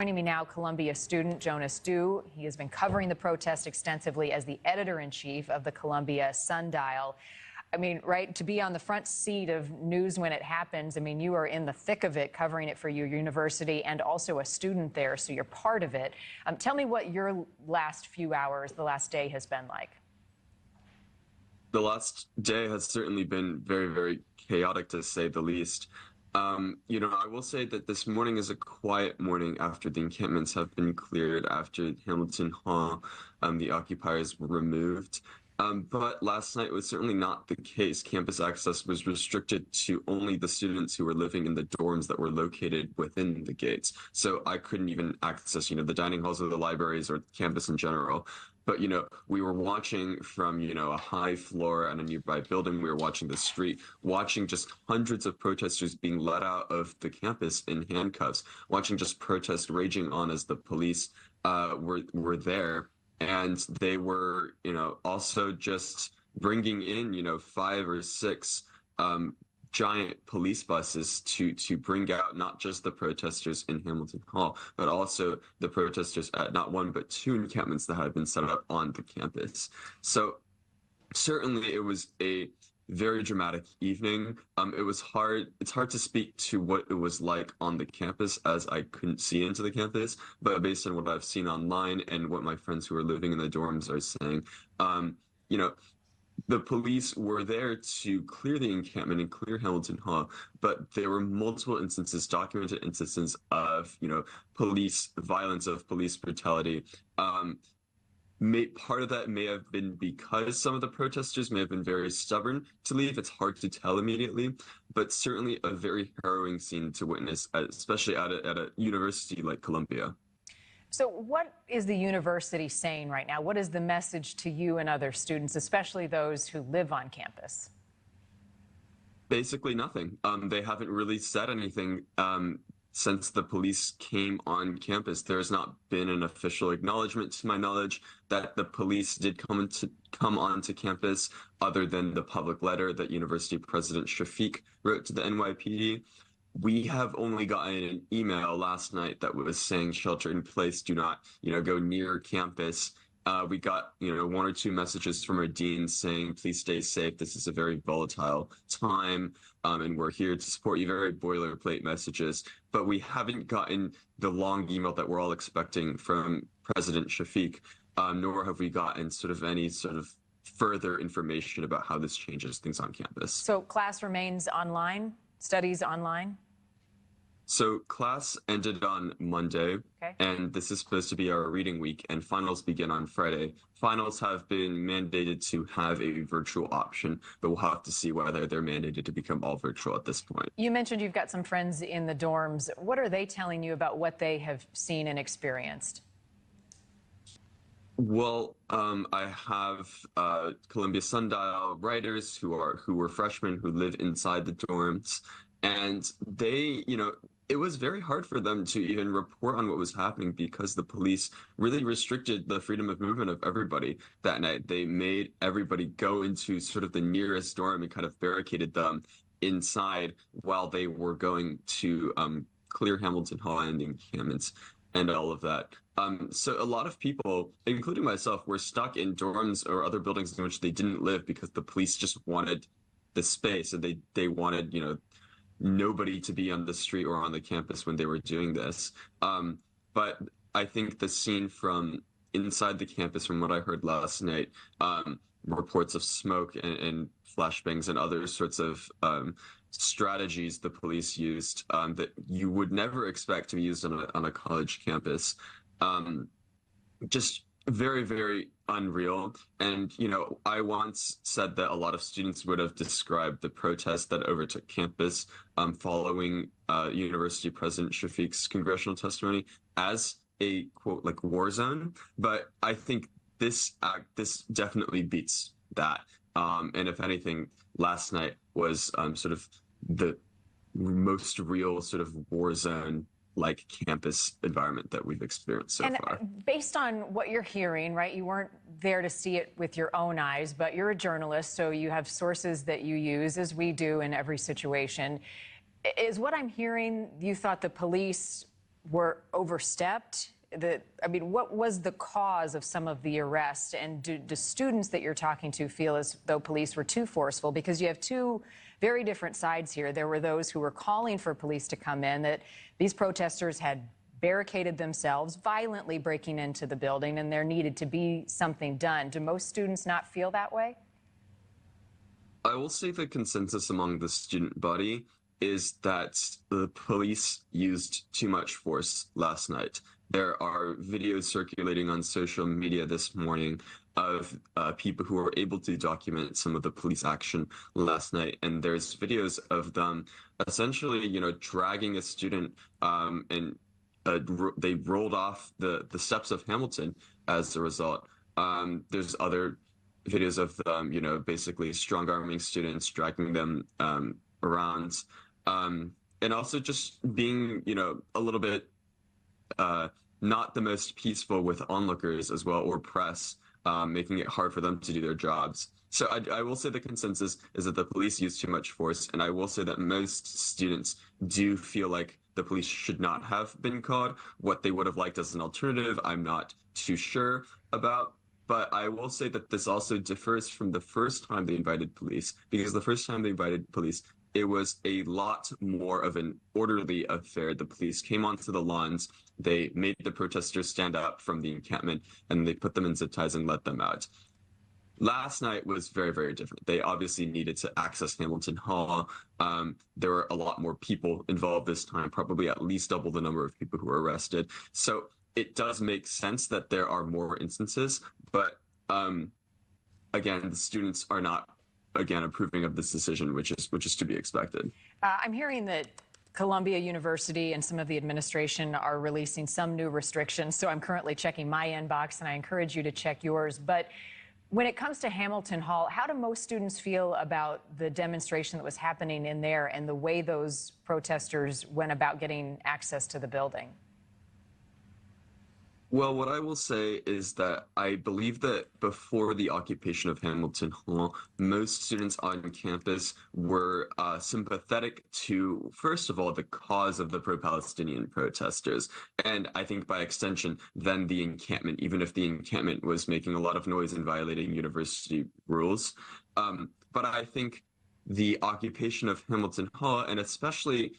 Joining me now, Columbia student Jonas. He has been covering the protest extensively as the editor-in-chief of the Columbia Sundial. I mean, right, to be on the front seat of news when it happens, I mean, you are in the thick of it, covering it for your university and also a student there, so you're part of it. Tell me what your last few hours, the last day has been like. The last day has certainly been very, very chaotic, to say the least. I will say that this morning is a quiet morning after the encampments have been cleared, after Hamilton Hall, the occupiers were removed. But last night was certainly not the case. Campus access was restricted to only the students who were living in the dorms that were located within the gates. So I couldn't even access, the dining halls of the libraries or campus in general. But, we were watching from, a high floor and a nearby building. We were watching the street, watching just hundreds of protesters being let out of the campus in handcuffs, watching just protests raging on as the police were there. And they were, also just bringing in, 5 or 6 giant police buses to bring out not just the protesters in Hamilton Hall, but also the protesters at not one but 2 encampments that had been set up on the campus. So certainly it was a very dramatic evening. It's hard to speak to what it was like on the campus, as I couldn't see into the campus, but based on what I've seen online and what my friends who are living in the dorms are saying, the police were there to clear the encampment and clear Hamilton Hall, but there were multiple instances, documented instances of, police violence, of police brutality. Part of that may have been because some of the protesters may have been very stubborn to leave. It's hard to tell immediately, but certainly a very harrowing scene to witness, especially at a university like Columbia. So what is the university saying right now? What is the message to you and other students, especially those who live on campus? Basically nothing. They haven't really said anything since the police came on campus. There has not been an official acknowledgement, to my knowledge, that the police did come onto campus, other than the public letter that University President Shafiq wrote to the NYPD. We have only gotten an email last night that was saying shelter in place, do not, go near campus. We got, 1 or 2 messages from our dean saying, please stay safe. This is a very volatile time, and we're here to support you. Very boilerplate messages. But we haven't gotten the long email that we're all expecting from President Shafiq, nor have we gotten any sort of further information about how this changes things on campus. So class remains online, studies online? So class ended on Monday, and this is supposed to be our reading week, and finals begin on Friday. Finals have been mandated to have a virtual option, but we'll have to see whether they're mandated to become all virtual at this point. You mentioned you've got some friends in the dorms. What are they telling you about what they have seen and experienced? Well, I have Columbia Sundial writers who were freshmen who live inside the dorms, and they, it was very hard for them to even report on what was happening because the police really restricted the freedom of movement of everybody that night. They made everybody go into sort of the nearest dorm and kind of barricaded them inside while they were going to clear Hamilton Hall and the encampments and all of that. So a lot of people, including myself, were stuck in dorms or other buildings in which they didn't live because the police just wanted the space, and they wanted, nobody to be on the street or on the campus when they were doing this. But I think the scene from inside the campus, from what I heard last night, reports of smoke and flashbangs and other sorts of strategies the police used that you would never expect to be used on a college campus. Just very, very unreal. And, I once said that a lot of students would have described the protest that overtook campus following University President Shafiq's congressional testimony as a, quote, like war zone. But I think this definitely beats that. And if anything, last night was sort of the most real sort of war zone like campus environment that we've experienced so far. Based on what you're hearing, right, you weren't there to see it with your own eyes, but you're a journalist, so you have sources that you use, as we do in every situation. Is what I'm hearing, you thought the police were overstepped? What was the cause of some of the arrests? And do students that you're talking to feel as though police were too forceful? Because you have two very different sides here. There were those who were calling for police to come in, that these protesters had barricaded themselves, violently breaking into the building, and there needed to be something done. Do most students not feel that way? I will say the consensus among the student body is that the police used too much force last night. There are videos circulating on social media this morning of people who were able to document some of the police action last night, and there's videos of them essentially, dragging a student, and they rolled off the steps of Hamilton as a result. There's other videos of them, basically strong-arming students, dragging them around, and also just being, a little bit not the most peaceful with onlookers as well, or press, making it hard for them to do their jobs. So I will say the consensus is that the police use too much force, and I will say that most students do feel like the police should not have been called. What they would have liked as an alternative, I'm not too sure about. But I will say that this also differs from the first time they invited police, because the first time they invited police, it was a lot more of an orderly affair. The police came onto the lawns, they made the protesters stand up from the encampment, and they put them in zip ties and let them out. Last night was very, very different. They obviously needed to access Hamilton Hall. There were a lot more people involved this time, probably at least double the number of people who were arrested. So it does make sense that there are more instances, but again, the students are not, again, approving of this decision, which is to be expected. I'm hearing that Columbia University and some of the administration are releasing some new restrictions. So I'm currently checking my inbox, and I encourage you to check yours. But when it comes to Hamilton Hall, how do most students feel about the demonstration that was happening in there and the way those protesters went about getting access to the building? Well, what I will say is that I believe that before the occupation of Hamilton Hall, most students on campus were sympathetic to, first of all, the cause of the pro-Palestinian protesters. And I think by extension, then the encampment, even if the encampment was making a lot of noise and violating university rules. But I think the occupation of Hamilton Hall, and especially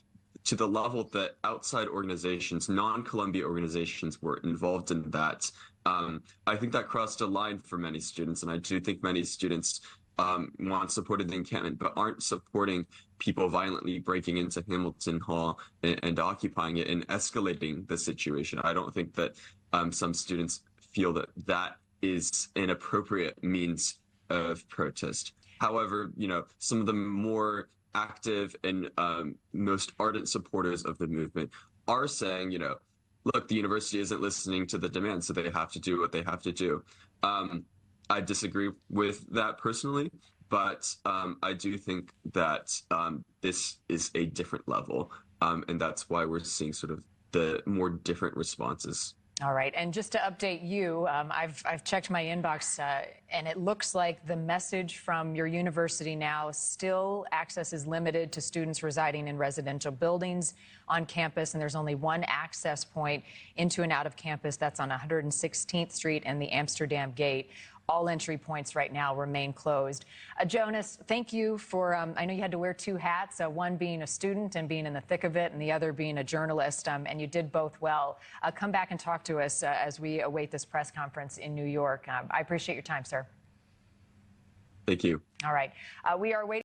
to the level that outside organizations, non-Columbia organizations, were involved in that, I think that crossed a line for many students. And I do think many students want supported the encampment, but aren't supporting people violently breaking into Hamilton Hall and occupying it and escalating the situation. I don't think that some students feel that that is an appropriate means of protest. However, some of the more active and most ardent supporters of the movement are saying, look, the university isn't listening to the demands, so they have to do what they have to do. I disagree with that personally, but I do think that this is a different level, and that's why we're seeing sort of the more different responses. All right, and just to update you, I've checked my inbox, and it looks like the message from your university now, still access is limited to students residing in residential buildings on campus, and there's only one access point into and out of campus. That's on 116th Street and the Amsterdam Gate. All entry points right now remain closed. Jonas, thank you for, I know you had to wear two hats, one being a student and being in the thick of it, and the other being a journalist, and you did both well. Come back and talk to us as we await this press conference in New York. I appreciate your time, sir. Thank you. All right. We are waiting.